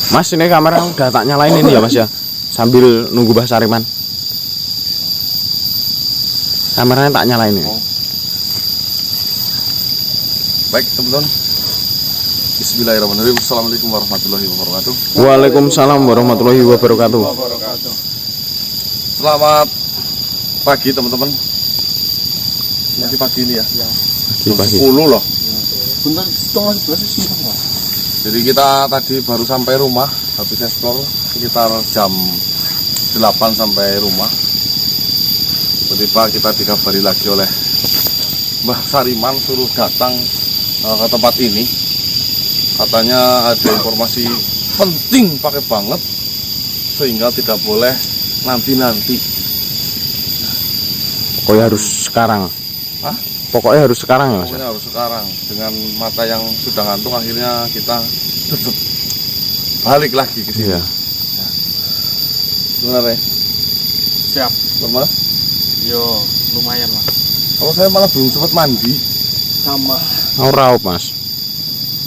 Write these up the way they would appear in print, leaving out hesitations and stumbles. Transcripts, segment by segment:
Mas, ini kamera udah tak nyalain ini ya Mas ya, sambil nunggu Mbah Sariman. Kameranya tak nyalain ini. Baik teman-teman, Bismillahirrahmanirrahim. Assalamualaikum warahmatullahi wabarakatuh. Waalaikumsalam warahmatullahi wabarakatuh. Selamat pagi teman-teman. Nanti pagi ini ya. Pagi. 10 loh. Bentar, setengah 11 sih. Jadi kita tadi baru sampai rumah, habis explore sekitar jam 8 sampai rumah. Tiba-tiba kita dikabari lagi oleh Mbah Sariman suruh datang ke tempat ini. Katanya ada informasi penting pakai banget, sehingga tidak boleh nanti-nanti. Pokoknya harus sekarang. Hah? Pokoknya harus sekarang ya Mas. Pokoknya harus sekarang. Dengan mata yang sudah ngantuk, akhirnya kita tutup, balik lagi ke sini. Iya. Benar ya? Siap. Normal? Yo, lumayan mas. Kalau saya malah belum sempat mandi. Sama. Mau raup Mas.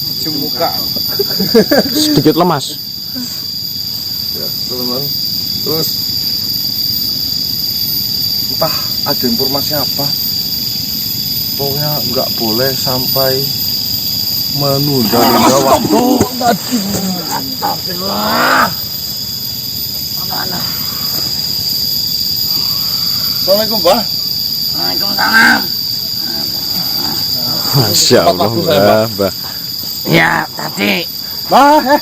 Cuci muka. Sedikit lemas. Ya, teman-teman. Terus entah ada informasi apa, pokoknya nggak boleh sampai menunda waktu. Astagfirullah. Assalamualaikum, Mbah. Waalaikumsalam. Masya Allah, Mbah. Ya, tadi Mbah,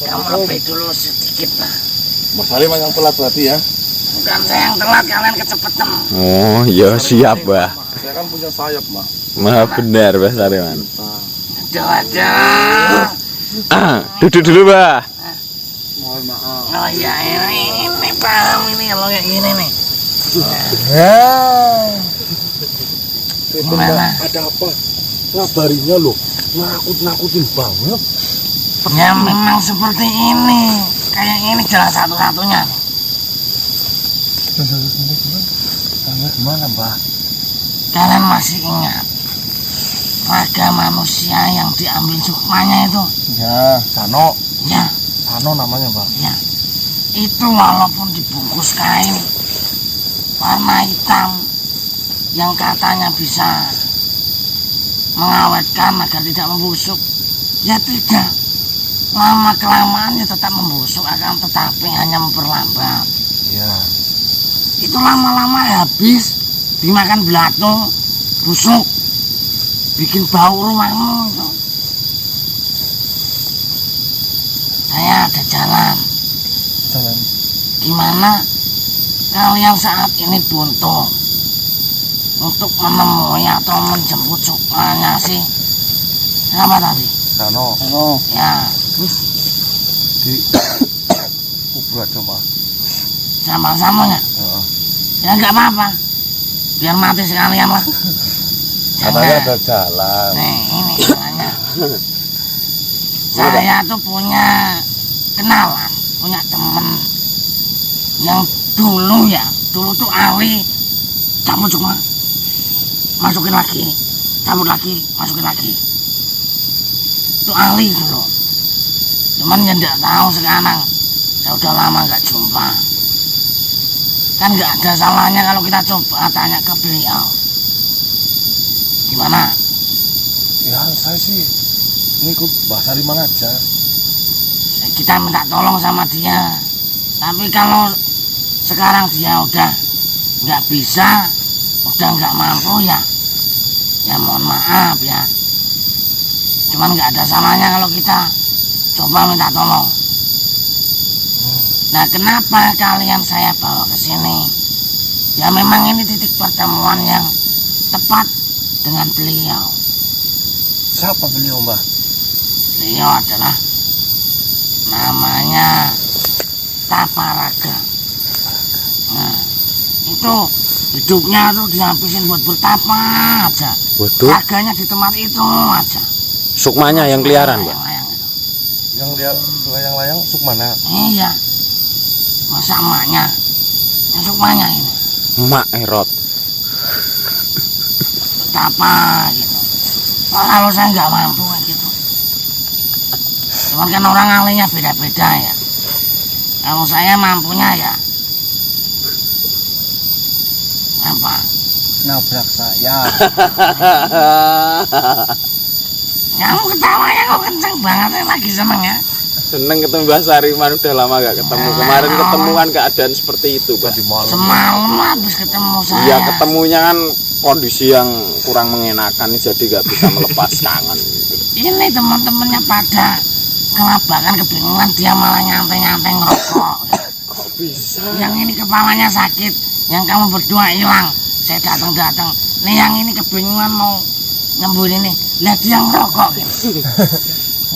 kamu lebih dulu sedikit lah. Mas Sariman yang telat berarti ya. Bukan saya yang telat, kalian kecepatan. Oh iya siap Mbah. Saya kan punya sayap, Mbah. Maaf benar Mbah Sariman. Ada. Duduk dulu Mbah. Mohon maaf. Oh iya, ini paham ini kalau kayak gini nih. Gimana? Ada apa? Ngabarinya loh. Nakut-nakutin banget. Ya memang seperti ini. Kayak ini jalan satu-satunya. Gimana, Mbah? Kalian masih ingat raga manusia yang diambil sukmanya itu? Ya, Sano. Ya, Sano namanya, Mbah. ya. Itu walaupun dibungkus kain warna hitam yang katanya bisa mengawetkan agar tidak membusuk, ya tidak. Lama kelamaannya tetap membusuk, akan tetapi hanya memperlambat. Ya. Itu lama-lama habis dimakan belatung, busuk, bikin bau rumahmu itu. Saya ada jalan. Jalan. Gimana kalian saat ini buntu untuk menemui atau menjemput sukmanya sih? Siapa tadi? Sano. Ya, Di kubur aja, Mbah. sama-samanya. Heeh. Ya nggak apa-apa, biar mati sekalian lah. Katanya Jangan. ada jalan. Nih, ini jalannya. Saya tuh punya kenalan, punya temen yang dulu tuh ahli cabut cuma masukin lagi, cabut lagi, masukin lagi. Itu ahli dulu. Cuman yang nggak tahu sekarang, saya udah lama nggak jumpa. Kan nggak ada salahnya kalau kita coba tanya ke beliau. Gimana? Ya, saya sih ngikut Mbah Sariman aja. Kita minta tolong sama dia. Tapi kalau sekarang dia udah nggak bisa, udah nggak mampu ya mohon maaf ya. Cuman nggak ada salahnya kalau kita coba minta tolong. Nah, kenapa kalian saya bawa ke sini? Ya memang ini titik pertemuan yang tepat dengan beliau. Siapa beliau, Mbah? Beliau adalah namanya Taparaga. Nah, itu hidupnya tuh dihabisin buat bertapa aja. Waduh, Raganya di tempat itu aja. sukmanya yang keliaran Mbak. Layang-layang itu. Yang lihat layang-layang Sukmana. Iya. Masa emaknya yang sukmanya ini Mak Erot. betapa gitu. Kalau saya nggak mampu kayak gitu. Cuman kan orang ahlinya beda-beda ya. Kalau saya mampunya ya apa? Nabrak saya. Kamu ketawanya kok kenceng banget ya, lagi seneng ya? Seneng ketemu Mbah Sariman, udah lama gak ketemu. Kemarin ketemuan keadaan seperti itu, Pak. Semalam habis ketemu saya. Iya, ketemunya kan kondisi yang kurang mengenakan, jadi gak bisa melepas kangen gitu. Ini teman-temannya pada kelabakan, kebingungan, dia malah nyantai-nyantai ngerokok. Kok bisa? Yang ini kepalanya sakit, yang kamu berdua hilang. Saya datang-datang. Nih yang ini kebingungan mau nyembuhin ini. Lihat dia ngerokok gitu.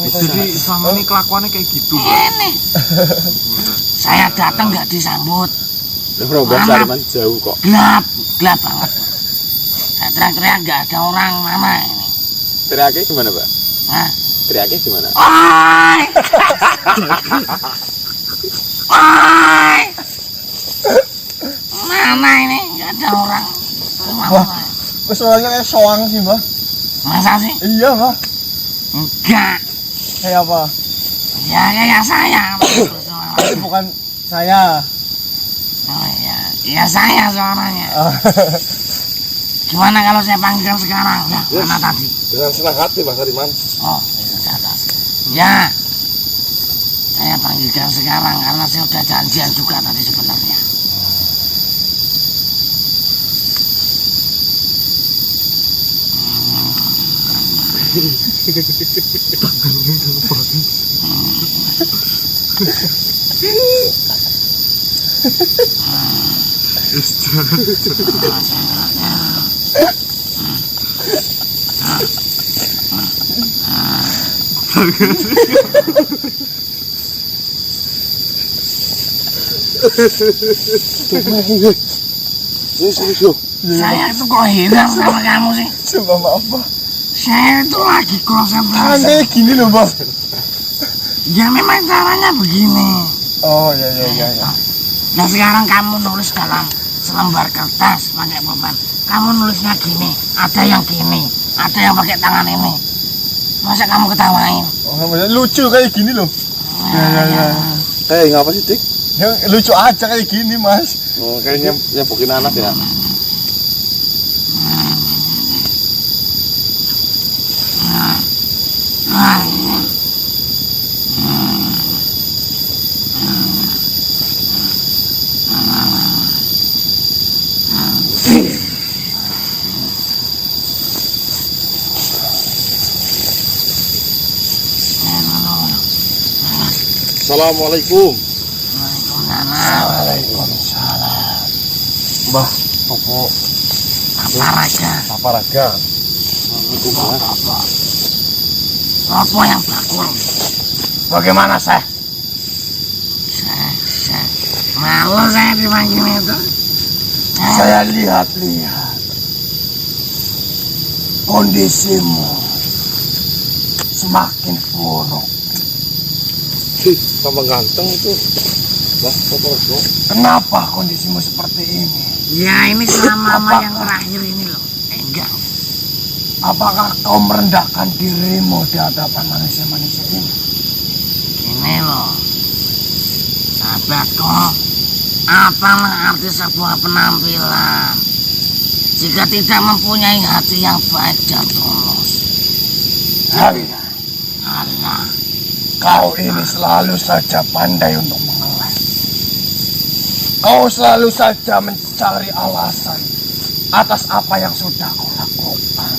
Jadi selama ini kelakuannya kayak gitu. Ini. Saya datang nggak disambut. Loh, Mbah Sariman jauh kok. Gelap banget. Saya teriak-teriak nggak ada orang, mana ini. Teriaknya gimana, Pak? Hah? Teriaknya gimana? Oi! Oi! Mana ini? Nggak ada orang. Wah. Kok suaranya kayak soang sih, Mbah? Masa sih? Iya, Mbah. Enggak. Kayak apa? Ya kayak saya. Itu bukan saya. Oh iya, ya saya suaranya. Gimana kalau saya panggil sekarang? Ya, mana tadi? Dengan senang hati Mas Sariman. Oh, itu di atas. Ya, saya panggilkan sekarang karena saya udah janjian juga tadi sebenarnya. Saya itu kok hilang sama kamu sih? Coba maaf, Mbah. Saya itu lagi konsentrasi. Kayak gini loh, Mbah. Ya memang caranya begini. Oh, iya. Nah sekarang kamu nulis dalam selembar kertas pakai pulpen. Kamu nulisnya gini, ada yang gini, ada yang pakai tangan ini. Masa kamu ketawain? Oh, lucu kayak gini loh. Ya. Ngapa sih, Dik? Ya, lucu aja kayak gini, Mas. Oh, kayaknya nyebukin anak ya. Assalamualaikum. Waalaikumsalam. Mbah, Popo. Apa raga? Apa yang bakul? Bagaimana, Syekh? Saya malu saya dipanggil itu. Saya lihat-lihat kondisimu semakin buruk. Tambah ganteng itu. Lah, Popo. Kenapa kondisimu seperti ini? Ya ini selama yang terakhir ini loh. Enggak. Apakah kau merendahkan dirimu di hadapan manusia-manusia ini? Ini loh, sahabatku, apalah arti sebuah penampilan jika tidak mempunyai hati yang baik dan tulus? Allah, Kau ini selalu saja pandai untuk mengelak. Kau selalu saja mencari alasan atas apa yang sudah kau lakukan.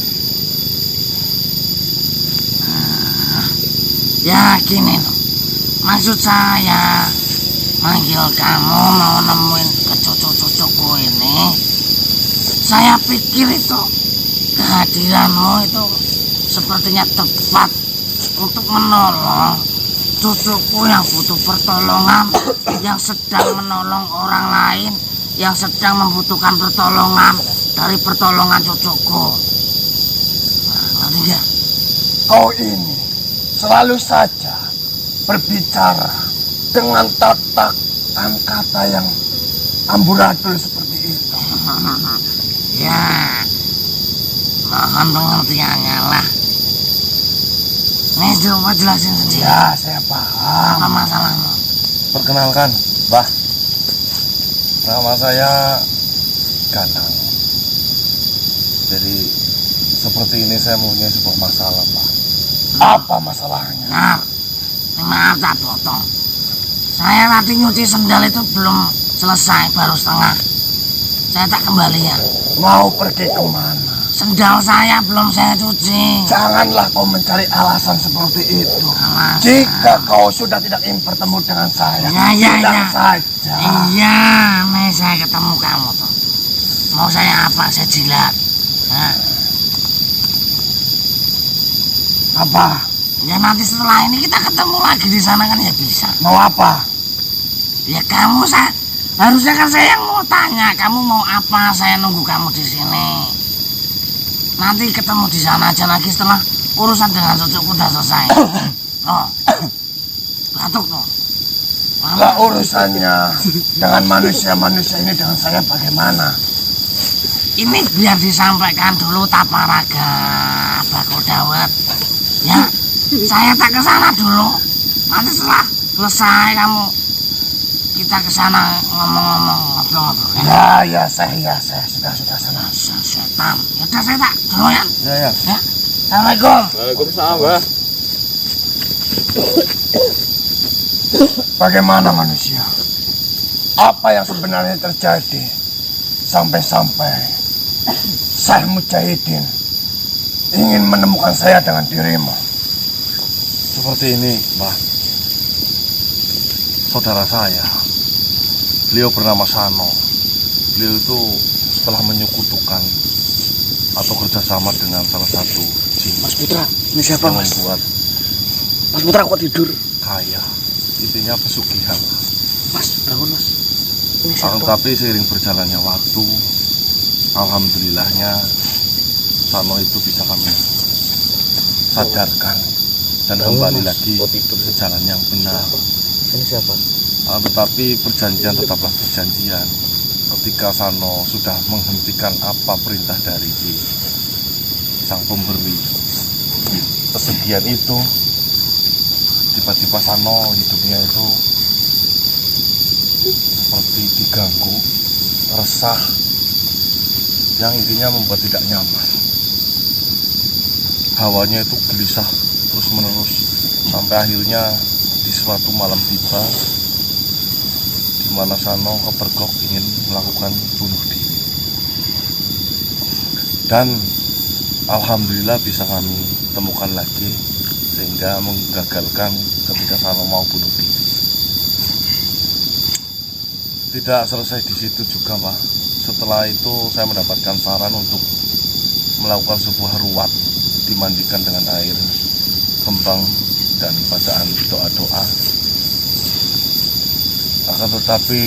Ya gini loh, maksud saya manggil kamu mau nemuin cucu-cucuku ini. Saya pikir itu kehadiranmu itu sepertinya tepat untuk menolong cucuku yang butuh pertolongan, yang sedang menolong orang lain, yang sedang membutuhkan pertolongan dari pertolongan cucuku. Nah, ngerti nggak? Kau ini selalu saja berbicara dengan tatakan kata yang amburadul seperti itu. Ya, mohon pengertiannya lah. Nih coba jelasin sendiri. Ya, saya paham. Apa masalahmu? Perkenalkan, Mbah. Nama saya Ganang. Jadi seperti ini saya mempunyai sebuah masalah, Mbah. Apa masalahnya? Nah, maaf tak potong. Saya tadi nyuci sendal itu belum selesai, baru setengah. Saya tak kembali ya. Mau pergi kemana? Sendal saya belum saya cuci. Janganlah kau mencari alasan seperti itu. Alasan. Jika kau sudah tidak ingin bertemu dengan saya, Ya, tidak saja. Iya, nih saya ketemu kamu tuh. Mau saya apa? Saya jilat. Nah, Apa? ya nanti setelah ini kita ketemu lagi di sana kan ya bisa. Mau apa? Ya kamu harusnya kan saya yang mau tanya. Kamu mau apa? Saya nunggu kamu di sini. Nanti ketemu di sana aja lagi setelah urusan dengan cucuku udah selesai. Oh, batuk tuh. Lah urusannya dengan manusia-manusia ini dengan saya bagaimana? Ini biar disampaikan dulu taparaga bakul dawet. Ya, saya tak ke sana dulu. Nanti setelah selesai kamu kita ke sana ngomong-ngomong ngobrol-ngobrol. Ya, saya sudah sana. Setan. Ya udah saya tak dulu ya. Ya. Ya. Assalamualaikum. Waalaikumsalam, Mbah. Bagaimana manusia? Apa yang sebenarnya terjadi? Sampai-sampai Syekh Mujahidin ingin menemukan saya dengan dirimu. Seperti ini, Mbah. Saudara saya, beliau bernama Sano. Beliau itu setelah menyekutukan atau kerjasama dengan salah satu jin. Mas Putra, ini siapa yang mas? membuat Mas Putra kok tidur? kaya, intinya pesugihan. Mas, bangun mas. Ini Akan siapa? tetapi seiring berjalannya waktu, alhamdulillahnya Sano itu bisa kami sadarkan dan kembali lagi ke jalan yang benar. Ini siapa? Tetapi perjanjian tetaplah perjanjian. Ketika Sano sudah menghentikan apa perintah dari si sang pemberi pesugihan itu, tiba-tiba Sano hidupnya itu seperti diganggu, resah, yang intinya membuat tidak nyaman. Hawanya itu gelisah terus menerus sampai akhirnya di suatu malam tiba di mana Sano kepergok ingin melakukan bunuh diri. Dan alhamdulillah bisa kami temukan lagi sehingga menggagalkan ketika Sano mau bunuh diri. Tidak selesai di situ juga, Pak. Setelah itu saya mendapatkan saran untuk melakukan sebuah ruat dimandikan dengan air kembang dan bacaan doa-doa. Akan tetapi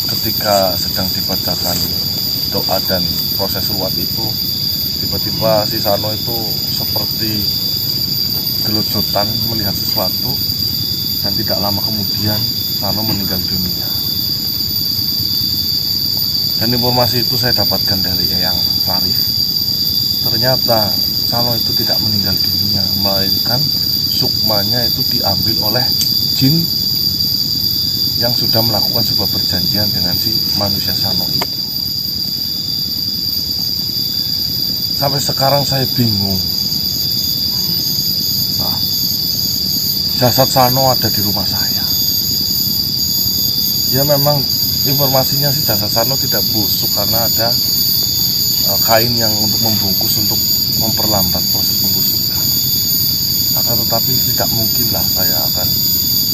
ketika sedang dibacakan doa dan proses ruat itu, tiba-tiba si Sano itu seperti gelojotan melihat sesuatu, dan tidak lama kemudian Sano meninggal dunia. Dan informasi itu saya dapatkan dari Eyang Larif. Ternyata Sano itu tidak meninggal dunia, melainkan sukmanya itu diambil oleh jin yang sudah melakukan sebuah perjanjian dengan si manusia Sano itu. Sampai sekarang saya bingung. Nah, jasad Sano ada di rumah saya. Ya memang informasinya sih jasad Sano tidak busuk karena ada kain yang untuk membungkus untuk memperlambat proses pembusukan. Akan tetapi tidak mungkinlah saya akan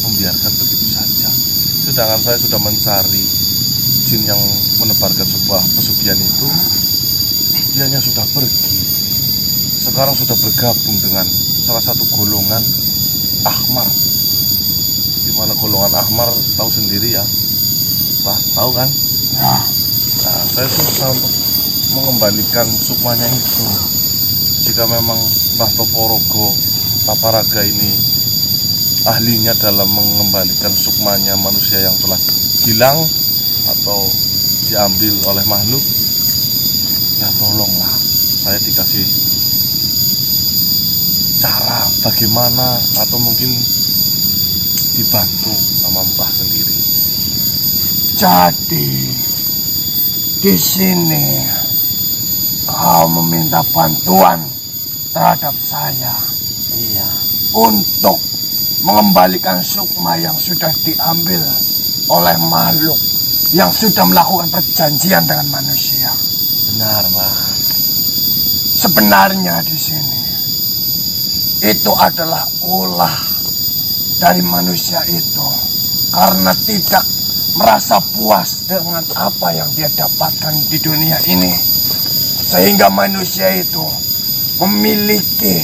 membiarkan begitu saja. Sedangkan saya sudah mencari jin yang menebarkan sebuah pesugihan itu, dianya sudah pergi. Sekarang sudah bergabung dengan salah satu golongan Ahmar. Di mana golongan Ahmar tahu sendiri ya, Pak, tahu kan? Ya, Nah, saya susah untuk mengembalikan sukmanya itu. Jika memang Mbah Toporogo Taparaga ini ahlinya dalam mengembalikan sukmanya manusia yang telah hilang atau diambil oleh makhluk, ya tolonglah saya dikasih cara bagaimana atau mungkin dibantu sama Mbah sendiri. Jadi di sini kau meminta bantuan terhadap saya. Iya. Untuk mengembalikan sukma yang sudah diambil oleh makhluk yang sudah melakukan perjanjian dengan manusia. Benar, Mbah. Sebenarnya di sini itu adalah ulah dari manusia itu karena tidak merasa puas dengan apa yang dia dapatkan di dunia ini, sehingga manusia itu memiliki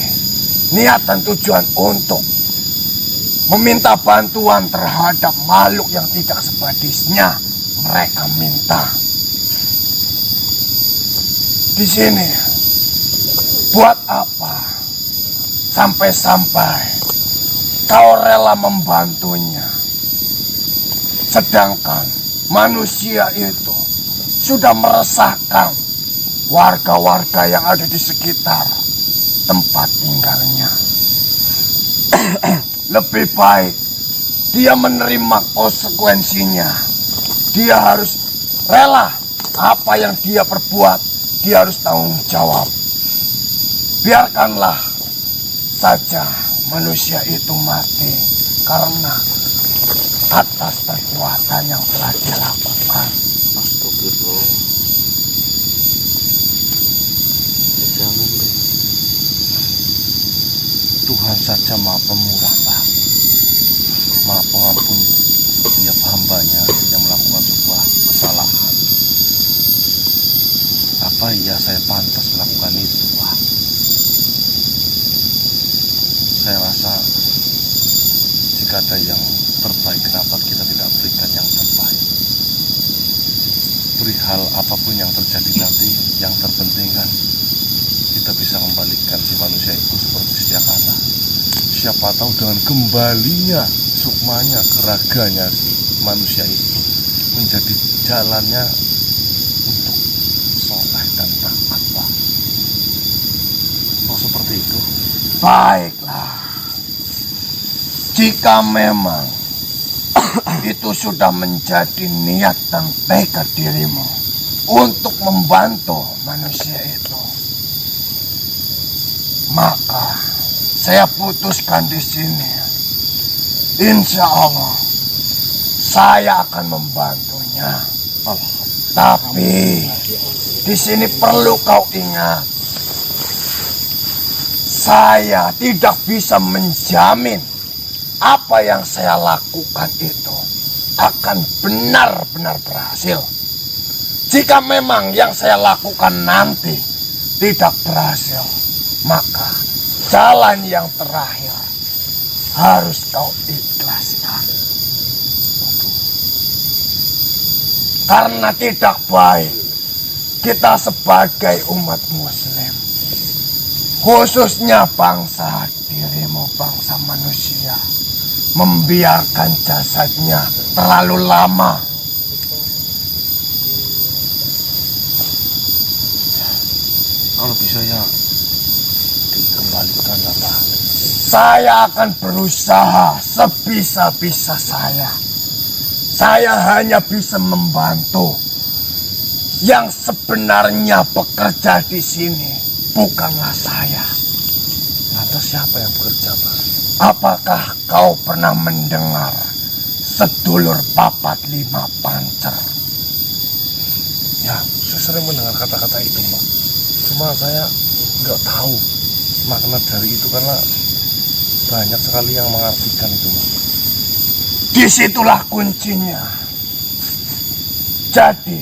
niat dan tujuan untuk meminta bantuan terhadap makhluk yang tidak sebadisnya mereka minta. Di sini buat apa sampai-sampai kau rela membantunya, sedangkan manusia itu sudah meresahkan warga-warga yang ada di sekitar tempat tinggalnya. Lebih baik dia menerima konsekuensinya. Dia harus rela apa yang dia perbuat, dia harus tanggung jawab. Biarkanlah saja manusia itu mati karena atas perbuatan yang telah dia lakukan. Astagfirullah. Jangan, Mbah. Tuhan saja Maha Pemurah, Pak. Maha Pengampun setiap hambanya yang melakukan sebuah kesalahan. Apa iya saya pantas melakukan itu, Pak? Saya rasa jika ada yang terbaik, kenapa kita tidak berikan yang terbaik? Perihal apapun yang terjadi nanti, yang terpenting kan kita bisa kembalikan si manusia itu seperti sedia kala. Siapa tahu dengan kembalinya sukmanya ke raganya si manusia itu menjadi jalannya untuk soleh dan taat, Pak. Oh, seperti itu. Baiklah, jika memang itu sudah menjadi niat dan tekad dirimu untuk membantu manusia itu, maka saya putuskan di sini. Insya Allah saya akan membantunya. Tapi di sini perlu kau ingat, saya tidak bisa menjamin apa yang saya lakukan itu akan benar-benar berhasil. Jika memang yang saya lakukan nanti tidak berhasil, maka jalan yang terakhir harus kau ikhlaskan. Karena tidak baik kita sebagai umat muslim, khususnya bangsa dirimu, bangsa manusia, membiarkan jasadnya terlalu lama. Kalau bisa ya dikembalikanlah, Pak. Saya akan berusaha sebisa-bisa saya. Saya hanya bisa membantu. Yang sebenarnya bekerja di sini bukanlah saya. Lantas siapa yang bekerja, Pak? Apakah kau pernah mendengar sedulur papat 5 pancer? Ya, saya sering mendengar kata-kata itu, Pak. Cuma saya nggak tahu makna dari itu karena banyak sekali yang mengartikan itu, Pak. Disitulah kuncinya. Jadi,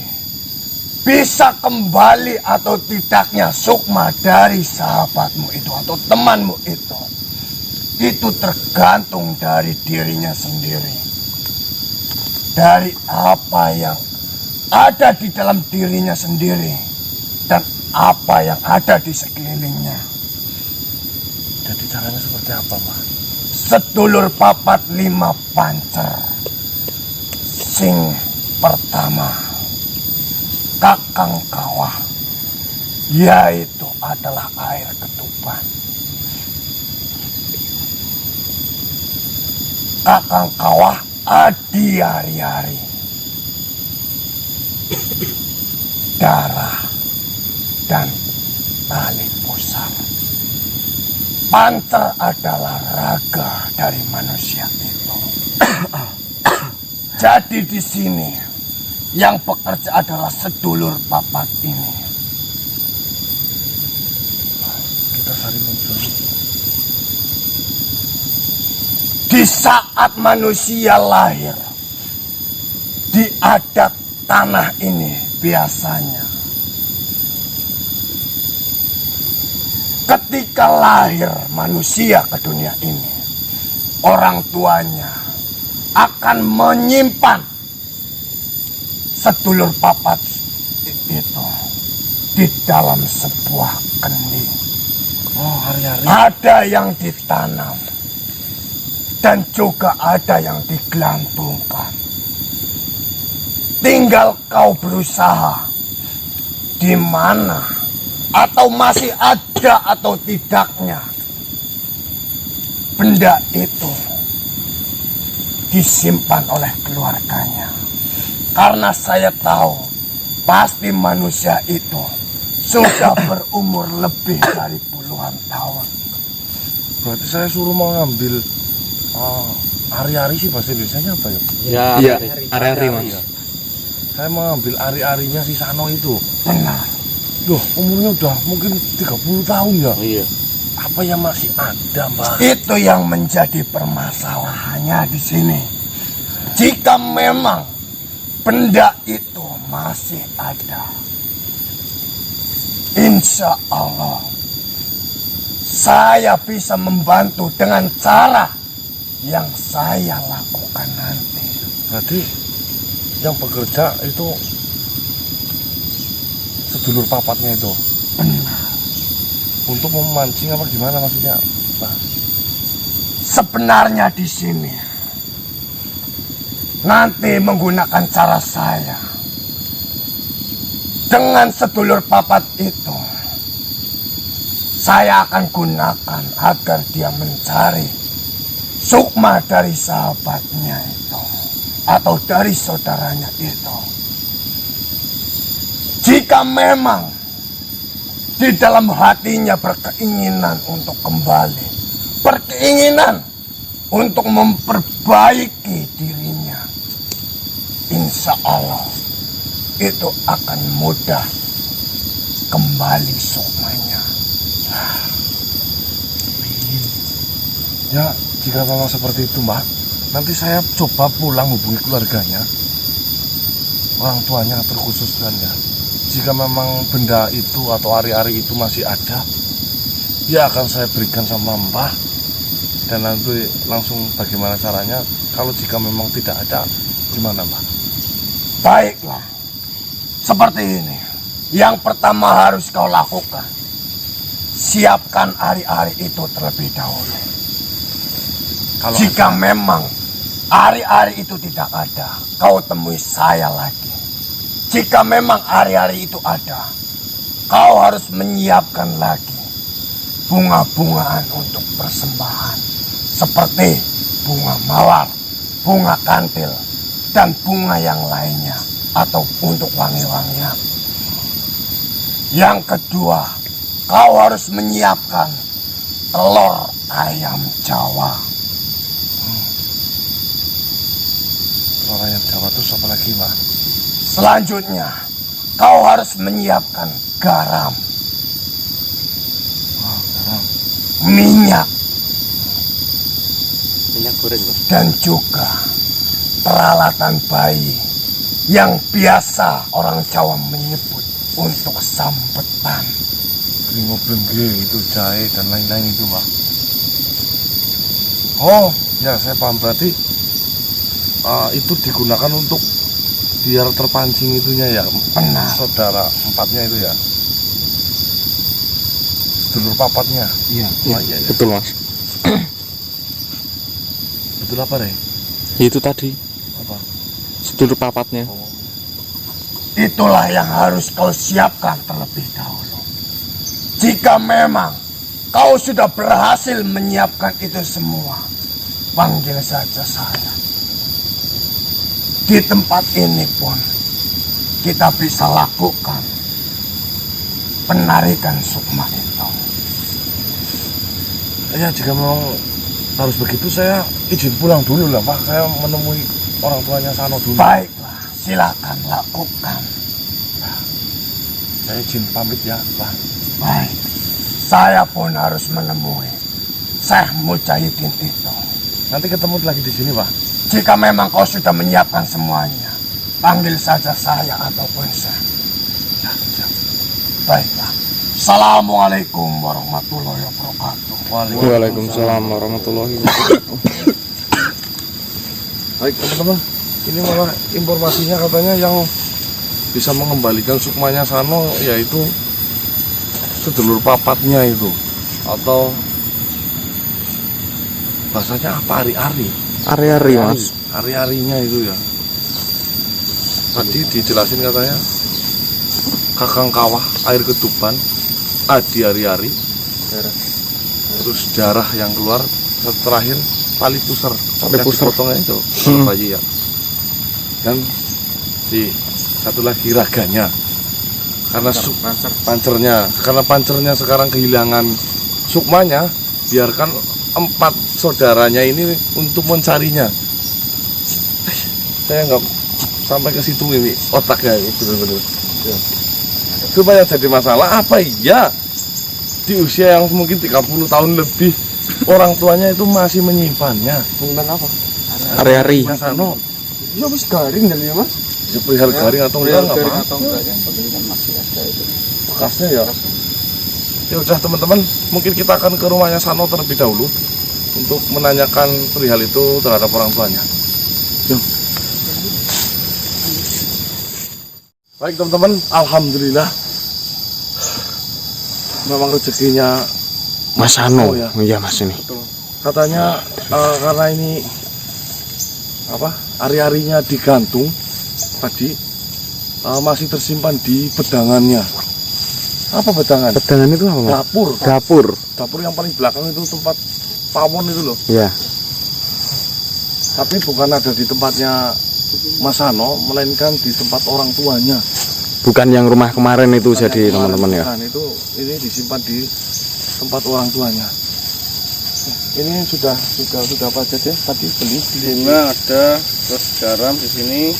bisa kembali atau tidaknya sukma dari sahabatmu itu atau temanmu itu tergantung dari dirinya sendiri. Dari apa yang ada di dalam dirinya sendiri dan apa yang ada di sekelilingnya. Jadi caranya seperti apa, Pak? Sedulur papat 5 pancer. Sing pertama, kakang kawah, yaitu adalah air ketuban. kakang kawah adi hari-hari. Darah dan tali pusar. Pancer adalah raga dari manusia itu. Jadi di sini yang bekerja adalah sedulur papat ini. Kita cari muncul. Di saat manusia lahir, di adat tanah ini biasanya ketika lahir manusia ke dunia ini, orang tuanya akan menyimpan sedulur papat itu di dalam sebuah kendi. Oh, hari-hari. Ada yang ditanam dan juga ada yang digelantungkan. Tinggal kau berusaha di mana atau masih ada atau tidaknya benda itu disimpan oleh keluarganya. Karena saya tahu pasti manusia itu sudah berumur lebih dari puluhan tahun. Berarti saya suruh mengambil ari-ari sih bahasa Indonesianya apa ya? Iya, hari-hari mas. Saya mengambil ari-arinya si Sano itu. Benar. Loh, umurnya udah mungkin 30 tahun ya? Oh, iya. Apa yang masih ada, Mbak? Itu yang menjadi permasalahannya di sini. Jika memang benda itu masih ada, insya Allah saya bisa membantu dengan cara yang saya lakukan nanti. Berarti yang bekerja itu sedulur papatnya itu. Benar. Untuk memancing apa gimana maksudnya, Pak? Sebenarnya di sini nanti menggunakan cara saya dengan sedulur papat itu, saya akan gunakan agar dia mencari sukma dari sahabatnya itu atau dari saudaranya itu. Jika memang di dalam hatinya berkeinginan untuk kembali, berkeinginan untuk memperbaiki dirinya, insya Allah itu akan mudah kembali sukmanya. Ya, jika memang seperti itu, Mbak, nanti saya coba pulang hubungi keluarganya, orang tuanya terkhusus kan ya. Jika memang benda itu atau ari-ari itu masih ada, ya akan saya berikan sama Mbah. Dan nanti langsung bagaimana caranya. Kalau jika memang tidak ada, gimana, Mbah? Baiklah, seperti ini. Yang pertama harus kau lakukan, siapkan ari-ari itu terlebih dahulu. Kalau Jika memang ari-ari itu tidak ada, kau temui saya lagi. Jika memang hari-hari itu ada, kau harus menyiapkan lagi bunga-bungaan untuk persembahan. Seperti bunga mawar, bunga kantil, dan bunga yang lainnya. Atau untuk wangi-wangian. Yang kedua, kau harus menyiapkan telur ayam Jawa. telur ayam Jawa terus apa lagi, Mbak? Selanjutnya, kau harus menyiapkan garam, minyak, goreng mas. dan juga peralatan bayi yang biasa orang Jawa menyebut untuk sambetan. Bringo-bringge itu jahe dan lain-lain itu, Mbak. Oh, ya saya paham, berarti itu digunakan untuk biar terpancing itunya ya. Benar. Saudara empatnya itu ya. Sedulur papatnya. Iya. Oh, iya, iya. Betul mas. Betul apa deh? Itu tadi Apa? sedulur papatnya. Oh. Itulah yang harus kau siapkan terlebih dahulu. Jika memang kau sudah berhasil menyiapkan itu semua, panggil saja saya. Di tempat ini pun kita bisa lakukan penarikan sukma itu. Ya jika memang harus begitu saya izin pulang dulu lah Pak. Saya menemui orang tuanya Sano dulu. Baiklah, silakan lakukan. Saya izin pamit ya Pak. Baik, saya pun harus menemui Syekh Mujahidin itu. Nanti ketemu lagi di sini Pak. Jika memang kau sudah menyiapkan semuanya, panggil saja saya ataupun Syekh. Ya, siap. Baiklah. Assalamualaikum warahmatullahi wabarakatuh. Waalaikumsalam warahmatullahi wabarakatuh. Baik teman-teman, ini malah informasinya katanya yang bisa mengembalikan sukmanya Sano yaitu sedulur papatnya itu, atau bahasanya apa, ari-ari. Ari-ari mas. Ari-arinya itu ya. Tadi dijelasin katanya Kakang Kawah, air ketuban, adi ari-ari, terus darah yang keluar, terakhir tali pusar potongnya itu bayi ya. Dan di satu lagi raganya, karena pancernya sekarang kehilangan sukmanya, biarkan 4 saudaranya ini untuk mencarinya. Saya nggak sampai ke situ ini otaknya ini benar-benar. Ya. Supaya jadi masalah apa iya di usia yang mungkin 30 tahun lebih orang tuanya itu masih menyimpannya. Tentang apa? Ari-ari. Mas Sano, Ya wis garing dan ya mas. ya perihal garing atau enggak nggak apa? Atau enggak yang penting kan masih ada itu. Bekasnya ya. Ya udah teman-teman, mungkin kita akan ke rumahnya Sano terlebih dahulu untuk menanyakan perihal itu terhadap orang tuanya. Yuk. Baik teman-teman, alhamdulillah memang rezekinya Mas Sano. Oh, ya. Iya mas ini. katanya karena ini apa, ari-arinya digantung tadi, masih tersimpan di bedangannya. Apa bedangan? Pedangan itu apa mas? Dapur. Dapur. Yang paling belakang itu tempat pawon itu loh. Ya. Tapi bukan ada di tempatnya Mas Sano, melainkan di tempat orang tuanya. Bukan yang rumah kemarin itu jadi Yang kemarin teman-teman ya. bukan, itu ini disimpan di tempat orang tuanya. Ini sudah apa aja deh tadi beli? Bunga ada, terus garam di sini,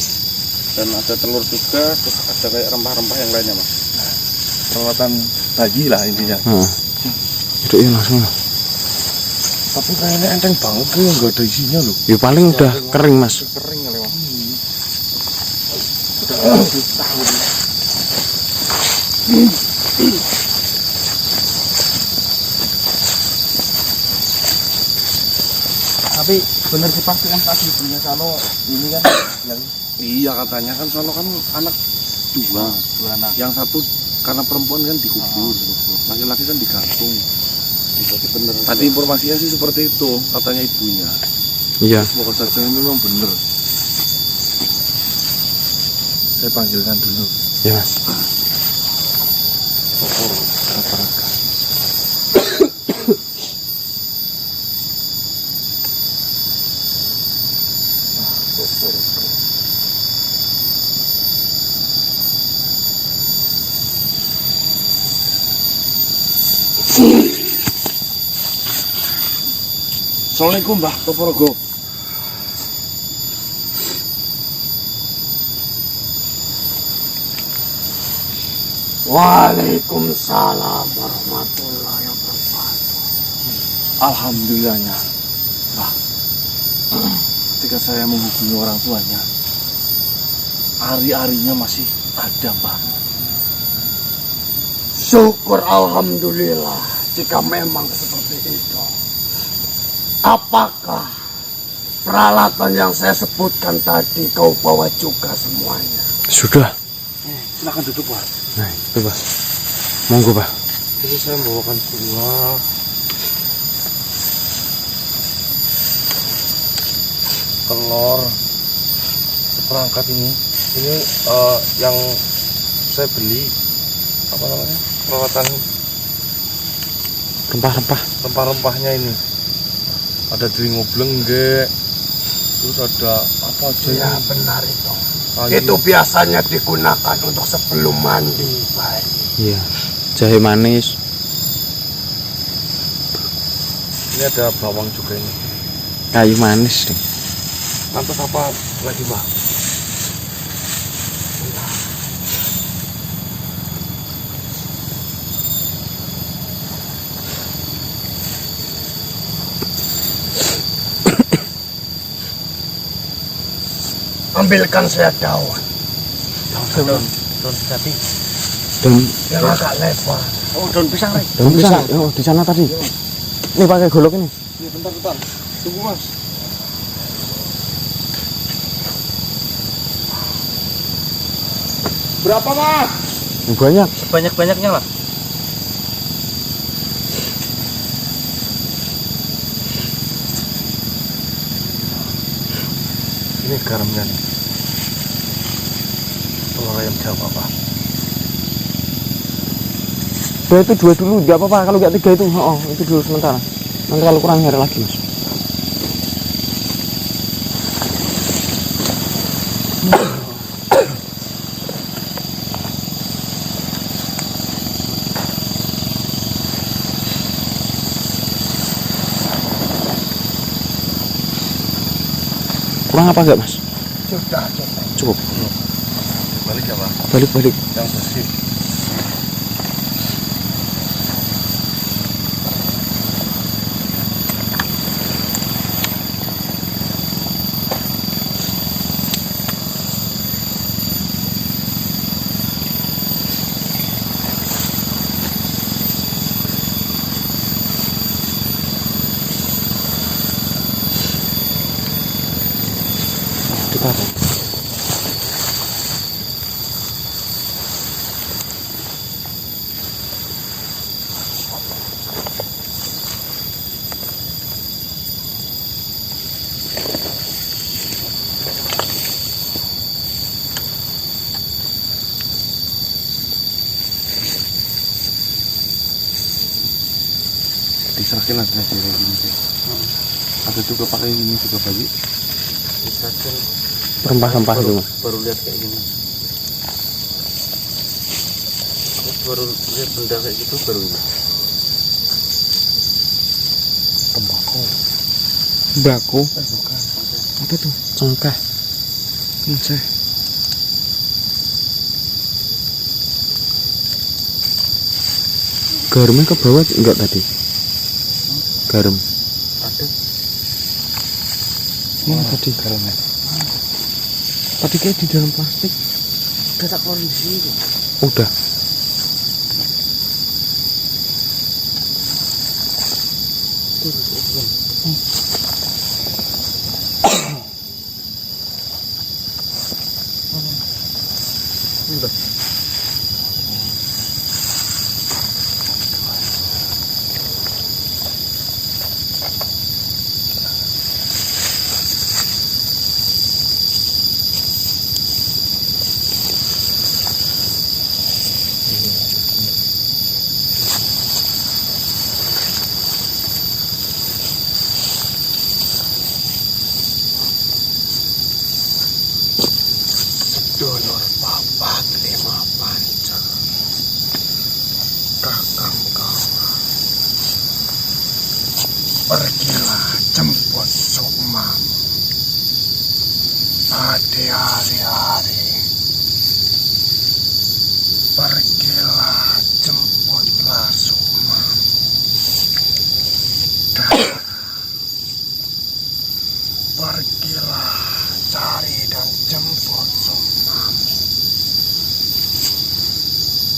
dan ada telur juga, terus ada kayak rempah-rempah yang lainnya mas. Perawatan bayi lah intinya. Itu ya mas. Tapi kayaknya enteng banget tuh, nggak ada isinya loh. Ya paling udah kering mas. Kering kali mas. Tapi benar sih pasti kan tadi punya Sano ini kan yang Iya katanya kan Sano kan anak dua anak. Yang satu karena perempuan kan dikubur, laki-laki kan digantung. Berarti bener. Tadi informasinya sih seperti itu katanya ibunya. Iya. Semoga saja ini memang benar. Saya panggilkan dulu. Ya mas. Assalamualaikum Mbah Toporogo. Waalaikumsalam warahmatullahi wabarakatuh. Alhamdulillahnya, Mbah. Ketika saya menghubungi orang tuanya, ari-arinya masih ada, Mbah. Syukur alhamdulillah jika memang seperti itu. Apakah peralatan yang saya sebutkan tadi kau bawa juga semuanya? Sudah. Silakan duduk, Pak. Nah itu pak. Monggo pak. Ini saya membawakan buah, telur, seperangkat ini. Ini yang saya beli, apa namanya, peralatan Rempah-rempah. rempah-rempahnya ini. Ada dringo blengge. Terus ada apa aja Ya ini? benar itu. Kayu. Itu biasanya digunakan untuk sebelum mandi, baik. Iya. Jahe manis. Ini ada bawang juga ini. Kayu manis deh. Lantas apa lagi, Mbak? Ambilkan saya daun Jati. Daun yang agak lebar. Oh, daun pisang, Rek. daun pisang. Oh, di sana tadi. Ini pakai golok ini. Iya, bentar. Tunggu, Mas. Berapa, Mas? Ini banyak. Sebanyak-banyaknya lah. Ini garamnya nih. Telur ayam Jawa, Pak. Udah itu 2 dulu, nggak apa-apa. Kalau nggak 3 itu, oh itu dulu sementara. Nanti kalau kurang nyari lagi mas. Kurang apa enggak mas? Sudah. Cukup. Balik ya, Pak. Balik. Yang bersih. Ditaruh. Diserakin aja sih kayak gini sih. Ada juga pakai ini juga bagi. Diserakin. Rempah-rempah itu mas. Baru lihat kayak gini. Aku baru lihat benda kayak gitu baru ini. Tembakau. Tembakau. Bukan. Apa tuh? Cengkeh. Ngeceh. Garamnya ke bawah enggak tadi? Garam. Ada. Mana tadi garamnya? Tadi kayak di dalam plastik. Udah tak keluarin di sini. Udah. Dulur papat 5 panca. Kakang kawan. Pergilah jemput Sukmam. Adi hari-hari. Pergilah jemputlah Sukmam. Dan pergilah cari dan jemput Sukmam.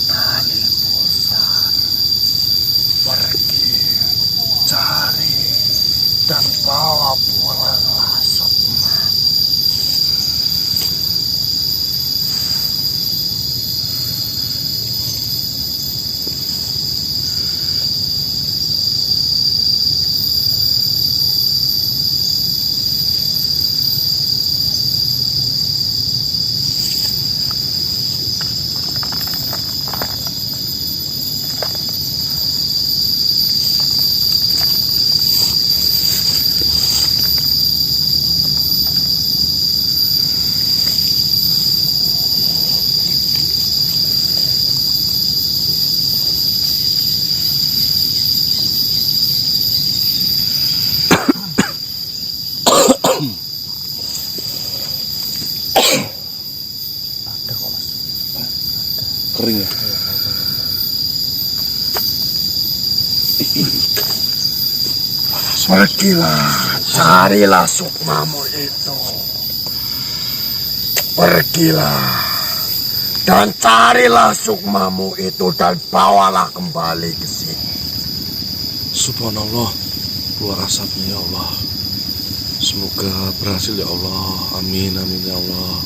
Tali pusar. Pergi cari dan bawa pulanglah Sukmam. kering ya. Pergilah, carilah sukmamu itu. Pergilah dan carilah sukmamu itu dan bawalah kembali ke sini. Subhanallah, keluar asapnya ya Allah. Semoga berhasil ya Allah. Amin, amin ya Allah.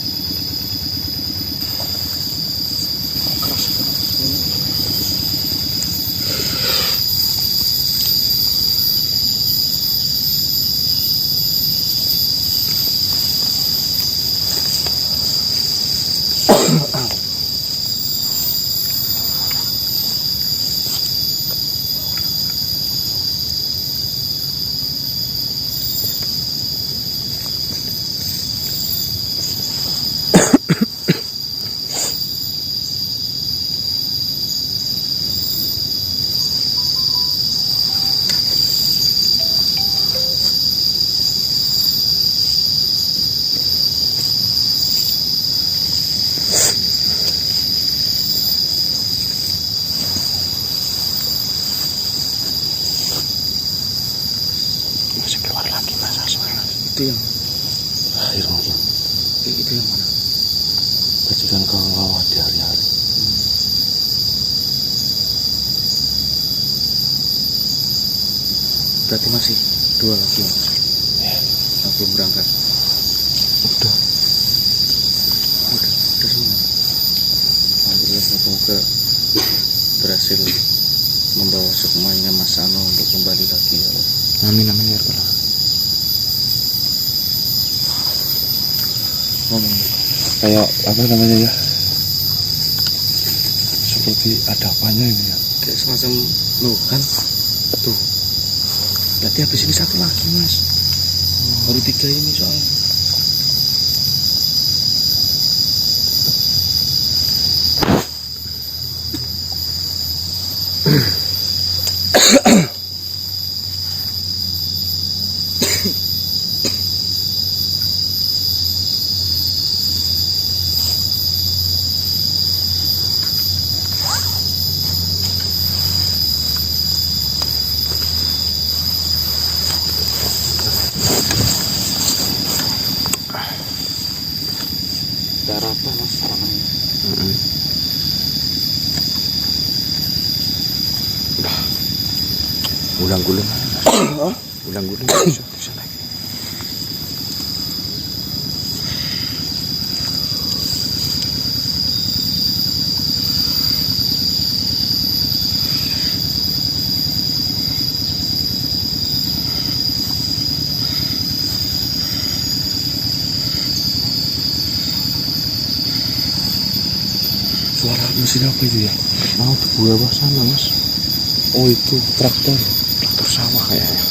Masih keluar lagi masa suara. Itu yang Air mungkin. itu yang mana? Bajikan kau ngawat di hari-hari. Berarti masih 2 lagi Mas. Yang belum berangkat. Udah. Udah semua. Alhamdulillah, semoga berhasil membawa sukmanya Mas Ano untuk kembali lagi ya Allah. Amin amin ya rabbal alamin. Ngomong. Kayak apa namanya ya? Seperti ada apanya ini ya. Kayak semacam loh kan tuh. Berarti habis ini 1 lagi Mas. Baru 3 ini soalnya. Darah apa Mas sarangannya? Ulang-ulang. Ulang-ulang bisa lagi. Suara mesin apa itu ya? Mau tuh buah sana Mas. Oh itu traktor. Traktor sawah kayaknya.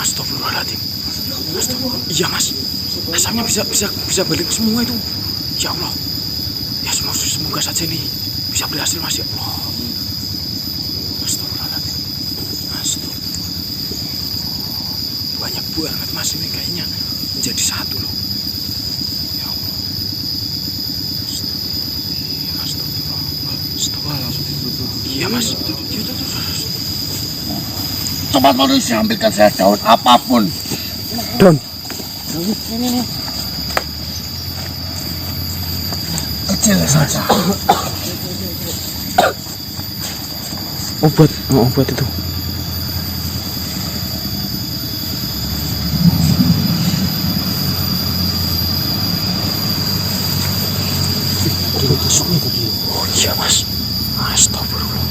Astagfirullahaladzim. Astagfirullah. Iya Mas. Asapnya bisa balik semua itu. Ya Allah. Ya semoga saja ini bisa berhasil Mas ya Allah. Astagfirullahaladzim. Astagfirullah. Banyak banget Mas ini kayaknya menjadi satu loh. Ya Allah. Astagfirullah. Astagfirullah. Iya Mas. Cepat manusia, ambilkan saya daun apapun. Daun. Kecil saja. Obat itu. Oh iya Mas. Astagfirullah.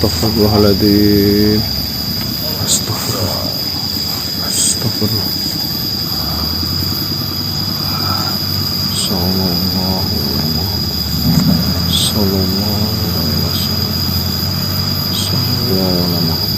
Astagfirullahaladzim. Astagfirullah. Astagfirullah. Sallallahu alaihi wasallam. Sallallahu alaihi wasallam. Sallallahu alaihi wasallam.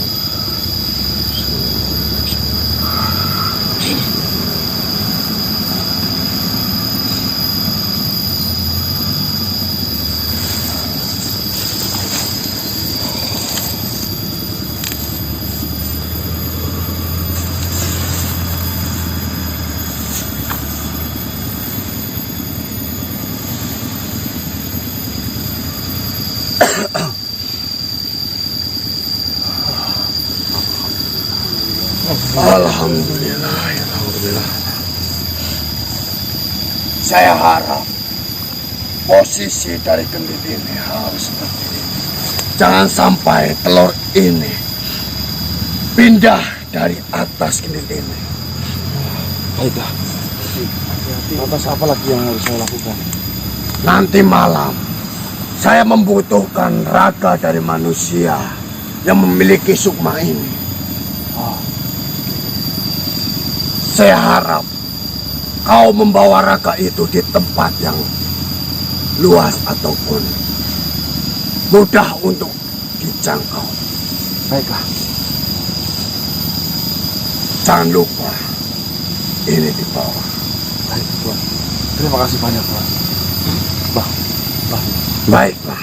Alhamdulillah, alhamdulillah. Saya harap posisi dari kendit ini harus seperti ini. Jangan sampai telur ini pindah dari atas kendit ini. Baiklah. Atas apa lagi yang harus saya lakukan? Nanti malam saya membutuhkan raga dari manusia yang memiliki sukma ini. Saya harap kau membawa raga itu di tempat yang luas ataupun mudah untuk dijangkau. Baiklah. Jangan lupa ini di bawah. Baik, Tuan. Terima kasih banyak, Tuan. Baiklah.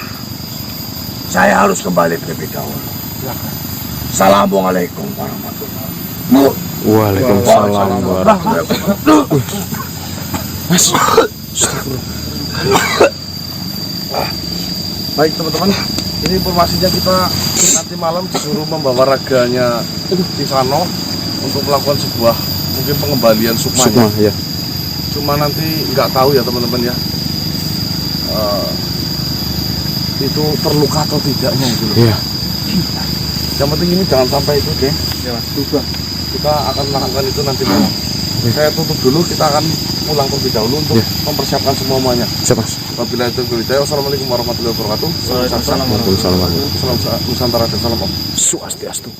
Saya harus kembali terlebih dahulu. Silakan. Assalamualaikum warahmatullahi wabarakatuh. Waalaikumsalam warahmatullahi wabarakatuh. Mas. Baik, teman-teman. Ini informasinya, kita nanti malam disuruh membawa raganya Kisano untuk melakukan sebuah mungkin pengembalian sukmanya. Ya. Cuma nanti nggak tahu ya teman-teman ya, itu terluka atau tidaknya itu loh. Iya. Yang penting ini jangan sampai itu deh. Ya Mas. Kita akan melakukan itu nanti malam. Saya tutup dulu, kita akan pulang terlebih dahulu untuk mempersiapkan semuanya. Siap, Mas. Wabillahi taufiq wal hidayah. Wassalamualaikum warahmatullahi wabarakatuh. Waalaikumsalam warahmatullahi wabarakatuh. Salam Nusantara dan salam Om. Swastiastu.